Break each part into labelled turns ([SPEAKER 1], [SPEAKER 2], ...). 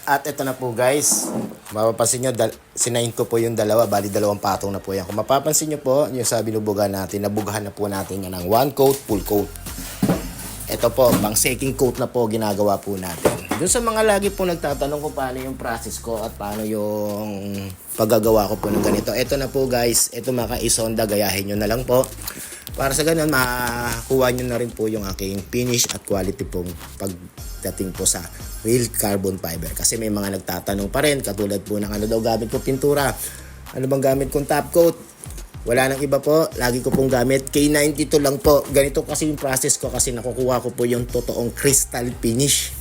[SPEAKER 1] At ito na po guys, mapapansin nyo, sinayin ko po yung dalawa, bali dalawang patong na po yan. Kung mapapansin nyo po, yung sa binubuga natin, nabugahan na po natin yan ng 1 coat, full coat. Ito po, pang second coat na po ginagawa po natin. Doon sa mga lagi po nagtatanong kung paano yung process ko at paano yung paggagawa ko po ng ganito. Ito na po guys, ito mga ka-isonda, gayahin nyo na lang po. Para sa ganun, makakuha nyo na rin po yung aking finish at quality pong pagdating po sa real carbon fiber. Kasi may mga nagtatanong pa rin, katulad po ng ano daw gamit ko pintura. Ano bang gamit kong top coat? Wala nang iba po, lagi ko pong gamit K92 lang po. Ganito kasi yung process ko kasi nakukuha ko po yung totoong crystal finish.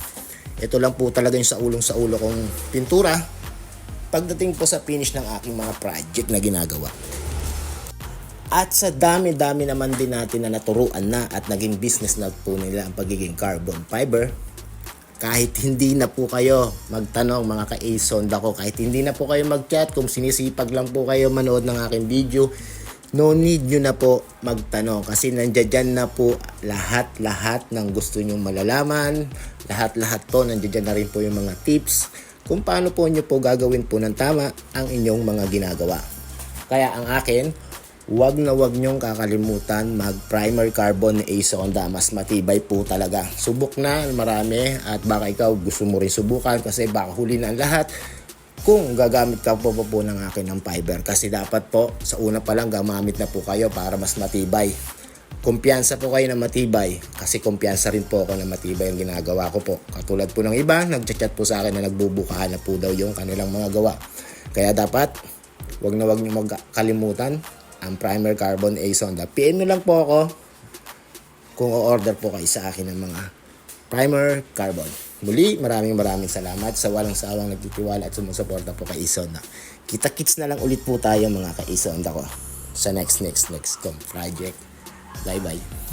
[SPEAKER 1] Ito lang po talaga yung sa ulo kong pintura pagdating po sa finish ng aking mga project na ginagawa. At sa dami-dami naman din natin na naturuan na at naging business na po nila ang pagiging carbon fiber. Kahit hindi na po kayo magtanong mga ka-Sonda ko, kahit hindi na po kayo mag-chat, kung sinisipag lang po kayo manood ng aking video, no need nyo na po magtanong kasi nandiyan na po lahat-lahat ng gusto nyong malalaman. Lahat-lahat po nandiyan na rin po yung mga tips kung paano po nyo po gagawin po ng tama ang inyong mga ginagawa. Kaya ang akin, wag nyong kakalimutan mag-primer carbon ni Sonda. Mas matibay po talaga. Subok na marami at baka ikaw gusto mo rin subukan kasi baka huli na ang lahat kung gagamit ka po ng akin ng fiber. Kasi dapat po sa una pa lang gamamit na po kayo para mas matibay. Kumpiyansa po kayo na matibay kasi kumpiyansa rin po ako na matibay ang ginagawa ko po. Katulad po ng iba, nagchat po sa akin na nagbubukahan na po daw yung kanilang mga gawa. Kaya dapat wag nyo magkalimutan ang primer carbon Sonda. PM nyo lang po ako kung o-order po kayo sa akin ng mga primer carbon. Muli, maraming salamat sa walang sawang nagtitiwala at sumusuporta po kay Sonda. Kita-kits na lang ulit po tayo mga ka-Sonda ko sa next project. Bye-bye.